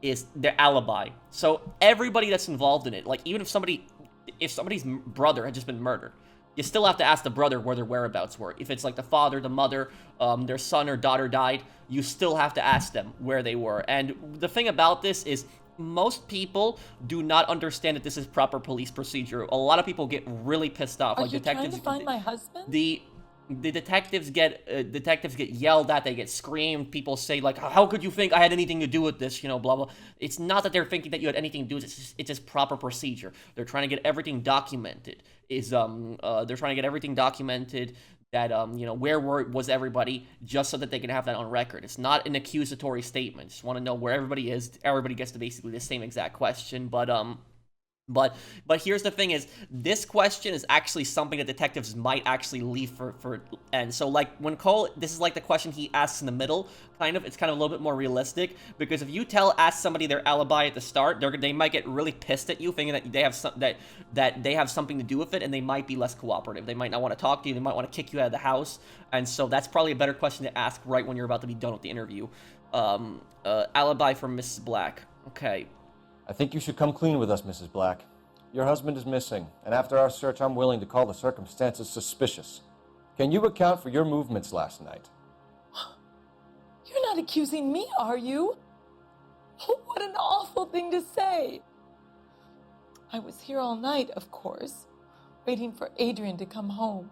is their alibi. So everybody that's involved in it, like even if somebody's brother had just been murdered, you still have to ask the brother where their whereabouts were. If it's like the father, the mother, their son or daughter died, you still have to ask them where they were. And the thing about this is most people do not understand that this is proper police procedure. A lot of people get really pissed off. Are Like you detectives, trying to find my husband? The detectives get yelled at. They get screamed. People say like, "How could you think I had anything to do with this?" Blah blah. It's not that they're thinking that you had anything to do with it. It's just proper procedure. They're trying to get everything documented. They're trying to get everything documented. That where was everybody, just so that they can have that on record. It's not an accusatory statement. Just want to know where everybody is. Everybody gets to basically the same exact question, but here's the thing is, this question is actually something that detectives might actually leave for and so like when Cole, this is like the question he asks in the middle, it's kind of a little bit more realistic, because if you ask somebody their alibi at the start, they might get really pissed at you, thinking that they have that they have something to do with it, and they might be less cooperative. They might not want to talk to you. They might want to kick you out of the house, and so that's probably a better question to ask right when you're about to be done with the interview. Alibi for Mrs. Black. Okay. I think you should come clean with us, Mrs. Black. Your husband is missing, and after our search, I'm willing to call the circumstances suspicious. Can you account for your movements last night? You're not accusing me, are you? What an awful thing to say. I was here all night, of course, waiting for Adrian to come home.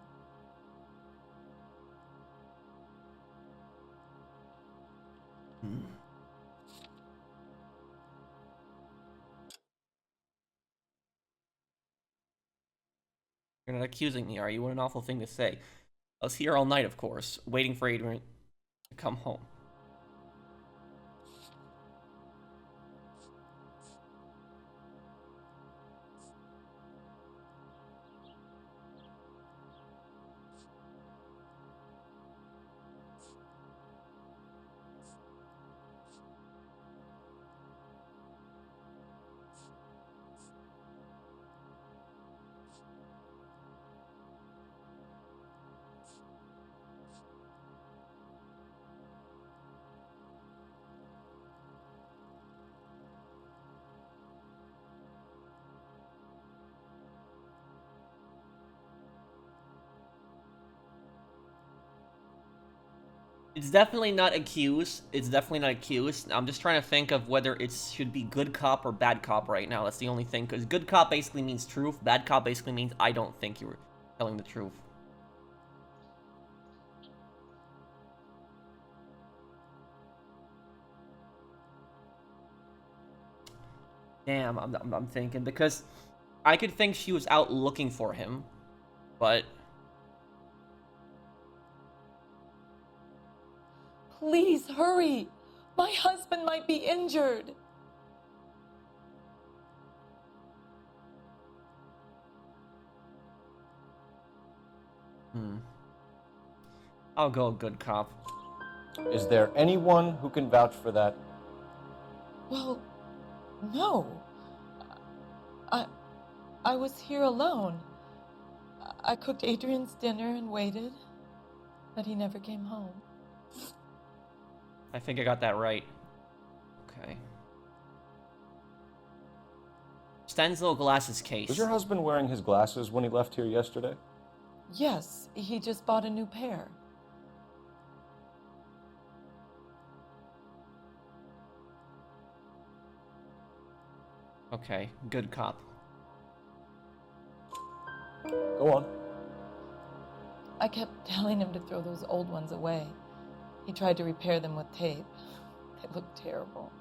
You're not accusing me, are you? What an awful thing to say. I was here all night, of course, waiting for Adrian to come home. It's definitely not accused. It's definitely not accused. I'm just trying to think of whether it should be good cop or bad cop right now. That's the only thing. Because good cop basically means truth. Bad cop basically means I don't think you were telling the truth. Damn, I'm thinking. Because I could think she was out looking for him. But... Please hurry. My husband might be injured. I'll go good cop. Is there anyone who can vouch for that? Well, no. I was here alone. I cooked Adrian's dinner and waited, but he never came home. I think I got that right. Okay. Stenzel glasses case. Was your husband wearing his glasses when he left here yesterday? Yes, he just bought a new pair. Okay, good cop. Go on. I kept telling him to throw those old ones away. He tried to repair them with tape. They looked terrible.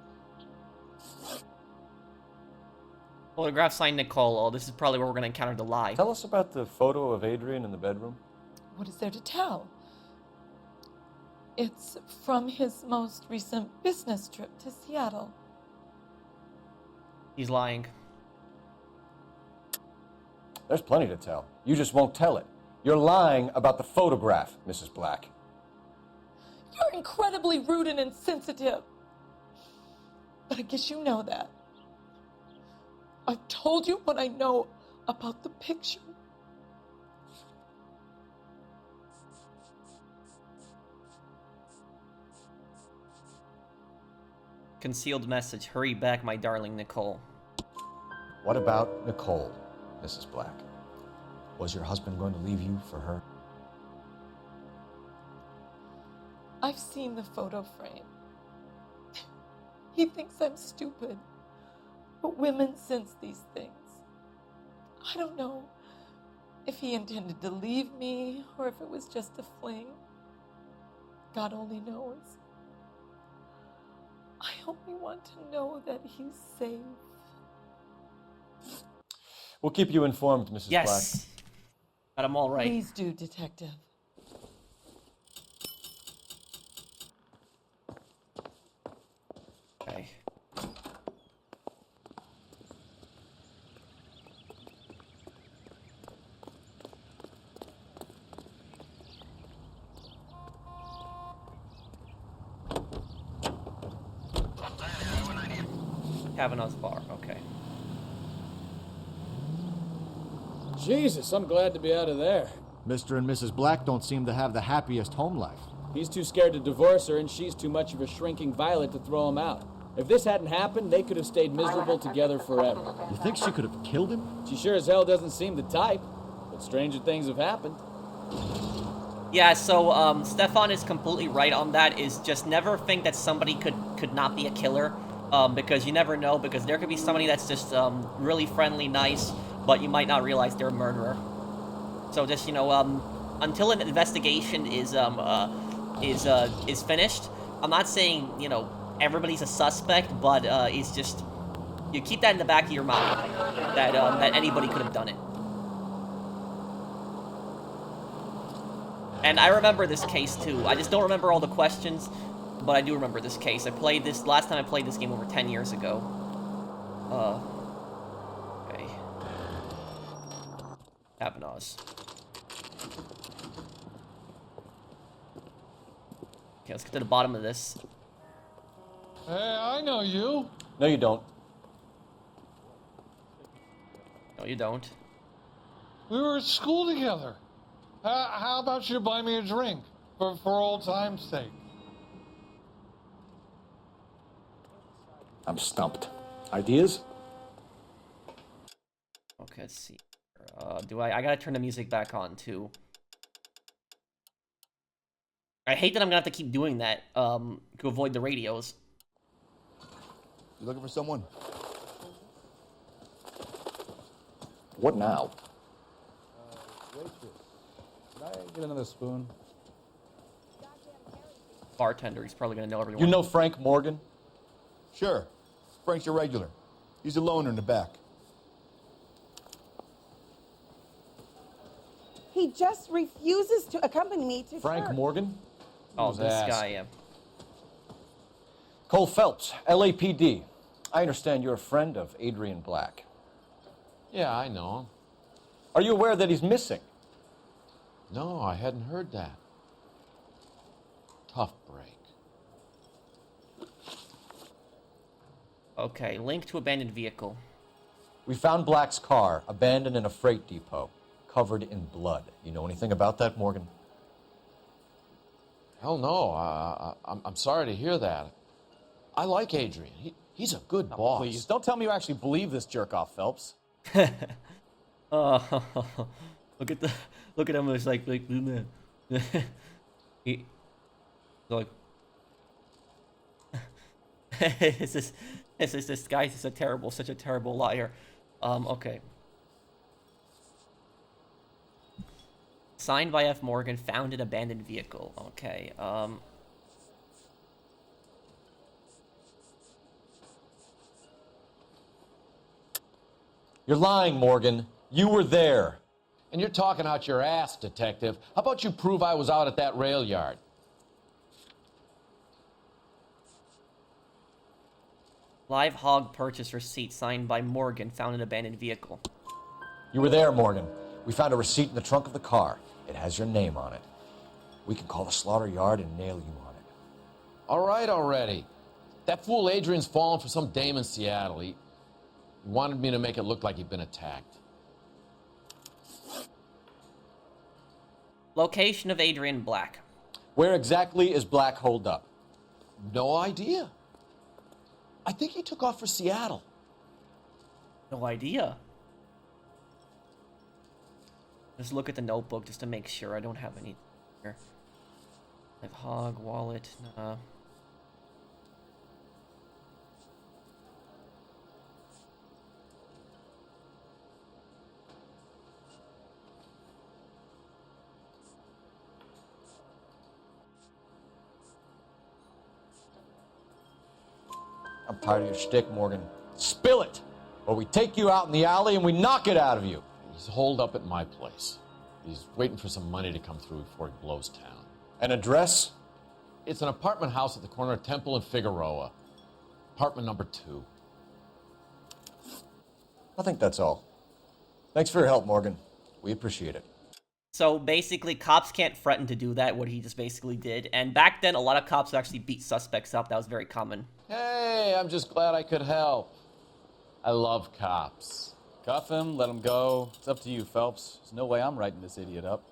Photograph signed Nicole. Oh, this is probably where we're going to encounter the lie. Tell us about the photo of Adrian in the bedroom. What is there to tell? It's from his most recent business trip to Seattle. He's lying. There's plenty to tell. You just won't tell it. You're lying about the photograph, Mrs. Black. You're incredibly rude and insensitive. But I guess you know that. I've told you what I know about the picture. Concealed message. Hurry back, my darling Nicole. What about Nicole, Mrs. Black? Was your husband going to leave you for her? I've seen the photo frame. He thinks I'm stupid. But women sense these things. I don't know if he intended to leave me or if it was just a fling. God only knows. I only want to know that he's safe. We'll keep you informed, Mrs. Black. Yes. Got him all right. Please do, Detective. Okay. Kavanaugh's bar, okay. Jesus, I'm glad to be out of there. Mr. and Mrs. Black don't seem to have the happiest home life. He's too scared to divorce her, and she's too much of a shrinking violet to throw him out. If this hadn't happened, they could have stayed miserable together forever. You think she could have killed him? She sure as hell doesn't seem the type, but stranger things have happened. Yeah, so Stefan is completely right on that. Is just never think that somebody could not be a killer, because you never know. Because there could be somebody that's just really friendly, nice, but you might not realize they're a murderer. So just until an investigation is finished, I'm not saying everybody's a suspect, but it's just you keep that in the back of your mind that anybody could have done it. And I remember this case too. I just don't remember all the questions, but I do remember this case. I played this last time I played this game over 10 years ago. Okay. Kavanaugh's. Okay, let's get to the bottom of this. Hey, I know you. No, you don't. No, you don't. We were at school together. How about you buy me a drink for old time's sake? I'm stumped. Ideas? Okay, let's see. I gotta turn the music back on too. I hate that I'm gonna have to keep doing that to avoid the radios. You looking for someone? What now? Waitress, can I get another spoon? Bartender, he's probably gonna know everyone. You know Frank Morgan? Sure. Frank's your regular. He's a loner in the back. He just refuses to accompany me to Frank church. Morgan? Oh, this guy, yeah. Cole Phelps, LAPD. I understand you're a friend of Adrian Black. Yeah, I know him. Are you aware that he's missing? No, I hadn't heard that. Tough break. Okay, link to abandoned vehicle. We found Black's car, abandoned in a freight depot, covered in blood. You know anything about that, Morgan? Hell no. I'm sorry to hear that. I like Adrian. He's a good Oh, boss. please, don't tell me you actually believe this jerk-off, Phelps. Oh, look at him. It's like he like this guy is such a terrible liar. Okay. Signed by F. Morgan, found an abandoned vehicle. Okay. You're lying, Morgan. You were there. And you're talking out your ass, detective. How about you prove I was out at that rail yard? Live hog purchase receipt signed by Morgan, found an abandoned vehicle. You were there, Morgan. We found a receipt in the trunk of the car. It has your name on it. We can call the slaughter yard and nail you on it. All right already. That fool Adrian's fallen for some dame in Seattle. He wanted me to make it look like he'd been attacked. Location of Adrian Black. Where exactly is Black holed up? No idea. I think he took off for Seattle. No idea. Just look at the notebook just to make sure I don't have any here. Like hog, wallet, nah. I'm tired of your shtick, Morgan. Spill it, or we take you out in the alley and we knock it out of you. He's holed up at my place. He's waiting for some money to come through before he blows town. An address? It's an apartment house at the corner of Temple and Figueroa. Apartment number 2. I think that's all. Thanks for your help, Morgan. We appreciate it. So basically, cops can't threaten to do that, what he just basically did. And back then, a lot of cops actually beat suspects up. That was very common. Hey, I'm just glad I could help. I love cops. Cuff him, let him go. It's up to you, Phelps. There's no way I'm writing this idiot up.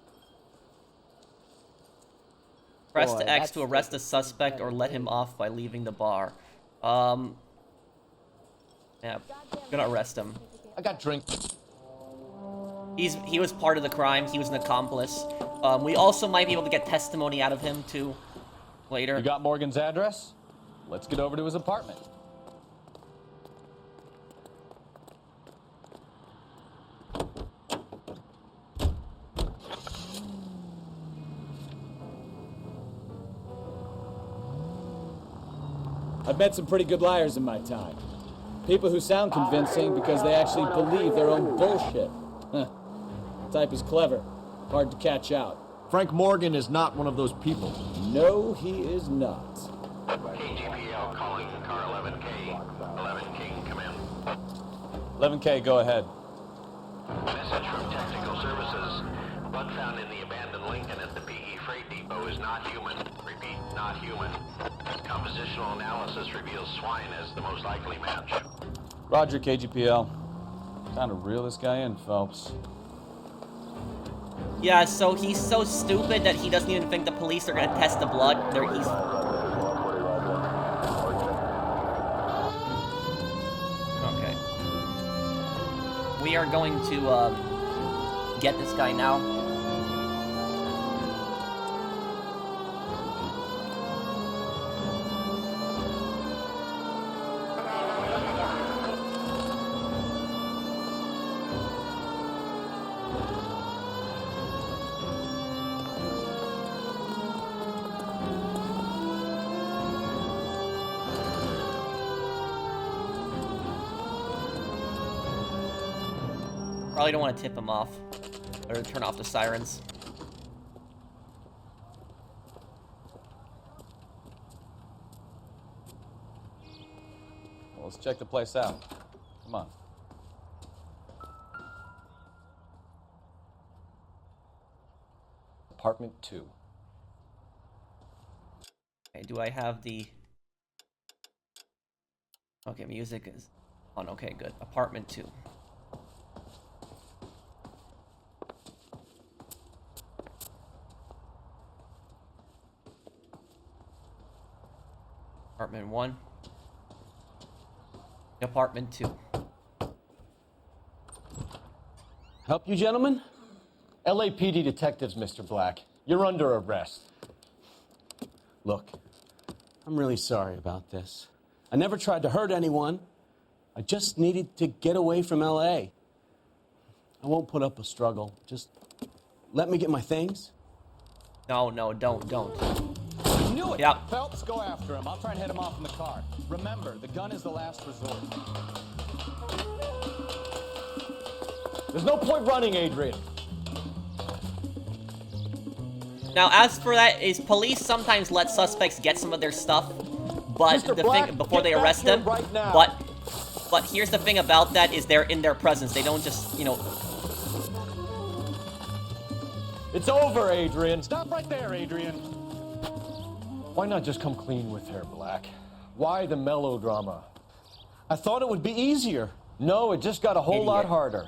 Press to X to arrest a suspect or let him off by leaving the bar. Yeah, gonna arrest him. I got drinks. He was part of the crime. He was an accomplice. We also might be able to get testimony out of him too later. You got Morgan's address? Let's get over to his apartment. I've met some pretty good liars in my time. People who sound convincing because they actually believe their own bullshit. Huh. The type is clever, hard to catch out. Frank Morgan is not one of those people. No, he is not. KGPL calling car 11K. 11K, come in. 11K, go ahead. Message from Technical Services. Blood found in the abandoned Lincoln at the PE Freight Depot is not human. Repeat, not human. Compositional analysis reveals swine as the most likely match. Roger, KGPL. Time to reel this guy in, Phelps. Yeah, so he's so stupid that he doesn't even think the police are gonna test the blood. Okay. We are going to get this guy now. Probably don't want to tip him off, or turn off the sirens. Well, let's check the place out. Come on. Apartment 2. Okay, do I have the... Okay, music is on. Okay, good. Apartment 2. Apartment 1. Apartment 2. Help you, gentlemen? LAPD detectives, Mr. Black. You're under arrest. Look, I'm really sorry about this. I never tried to hurt anyone. I just needed to get away from LA. I won't put up a struggle. Just let me get my things. No, don't. I knew it! Yep. Phelps, go after him. I'll try and head him off in the car. Remember, the gun is the last resort. There's no point running, Adrian. Now, as for that, is police sometimes let suspects get some of their stuff, but Mr. the Black, thing before get they back arrest here them. right now. But here's the thing about that is they're in their presence. They don't just, you know. It's over, Adrian. Stop right there, Adrian. Why not just come clean with her, Black? Why the melodrama? I thought it would be easier. No, it just got a whole lot harder.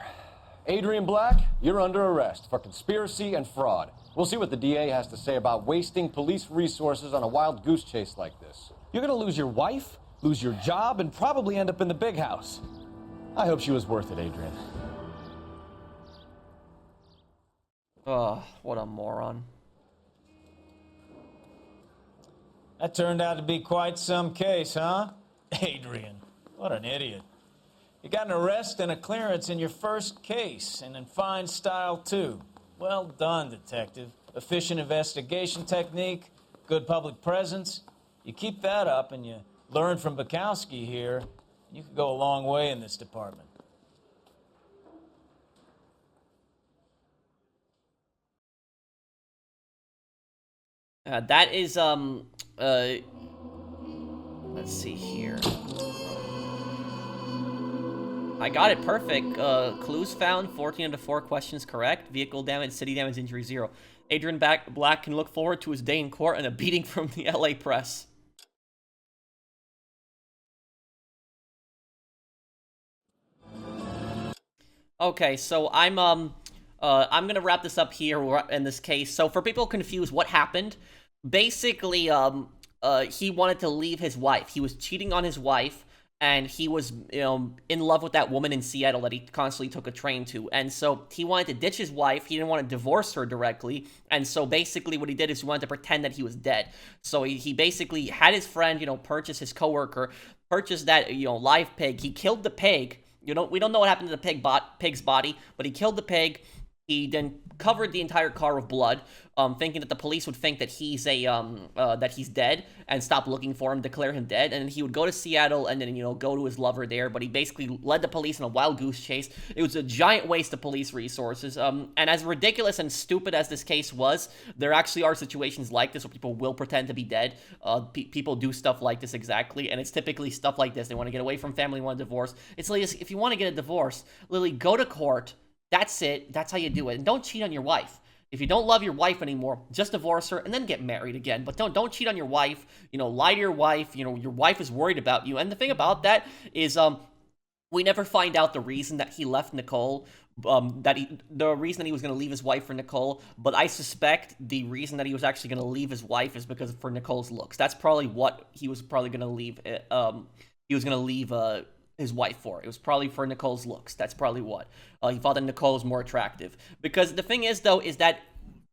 Adrian Black, you're under arrest for conspiracy and fraud. We'll see what the DA has to say about wasting police resources on a wild goose chase like this. You're gonna lose your wife, lose your job, and probably end up in the big house. I hope she was worth it, Adrian. Oh, what a moron. That turned out to be quite some case, huh? Adrian, what an idiot. You got an arrest and a clearance in your first case, and in fine style, too. Well done, detective. Efficient investigation technique, good public presence. You keep that up and you learn from Bukowski here, you could go a long way in this department. That is, let's see here. I got it perfect. Clues found, 14 out of 4 questions correct. Vehicle damage, city damage, injury 0. Adrian Black can look forward to his day in court and a beating from the LA press. Okay, so I'm gonna wrap this up here in this case. So for people confused, what happened? Basically, he wanted to leave his wife. He was cheating on his wife, and he was, in love with that woman in Seattle that he constantly took a train to. And so he wanted to ditch his wife. He didn't want to divorce her directly. And so basically what he did is he wanted to pretend that he was dead. So he basically had his friend, purchase his coworker, purchase that, live pig. He killed the pig. We don't know what happened to the pig's body, but he killed the pig. He then covered the entire car with blood, thinking that the police would think that he's that he's dead and stop looking for him, declare him dead, and then he would go to Seattle and then go to his lover there. But he basically led the police in a wild goose chase. It was a giant waste of police resources. And as ridiculous and stupid as this case was, there actually are situations like this where people will pretend to be dead. People do stuff like this exactly, and it's typically stuff like this. They want to get away from family, want a divorce. It's like, if you want to get a divorce, literally go to court. That's it. That's how you do it. And don't cheat on your wife. If you don't love your wife anymore, just divorce her and then get married again. But don't cheat on your wife. Lie to your wife. Your wife is worried about you. And the thing about that is, we never find out the reason that he left Nicole. The reason that he was going to leave his wife for Nicole. But I suspect the reason that he was actually going to leave his wife is because for Nicole's looks. That's probably what he was probably going to leave. He was going to leave his wife for. It was probably for Nicole's looks. That's probably what. He thought that Nicole was more attractive. Because the thing is, though, is that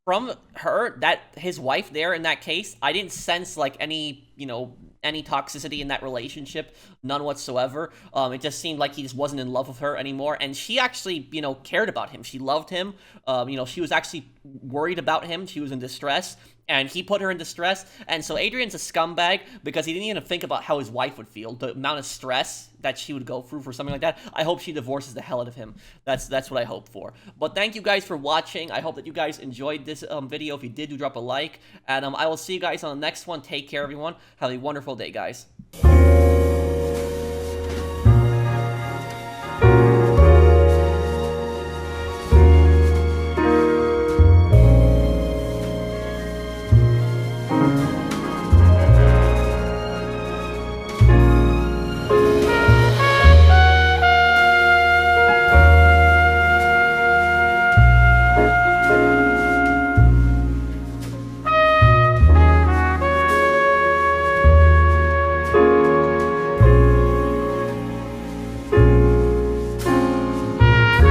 from her, that his wife there in that case, I didn't sense like any toxicity in that relationship, none whatsoever. It just seemed like he just wasn't in love with her anymore, and she actually, cared about him. She loved him. She was actually worried about him. She was in distress, and he put her in distress. And so Adrian's a scumbag because he didn't even think about how his wife would feel, the amount of stress that she would go through for something like that. I hope she divorces the hell out of him. That's what I hope for. But thank you guys for watching. I hope that you guys enjoyed this video. If you did, do drop a like, and I will see you guys on the next one. Take care, everyone. Have a wonderful day, guys.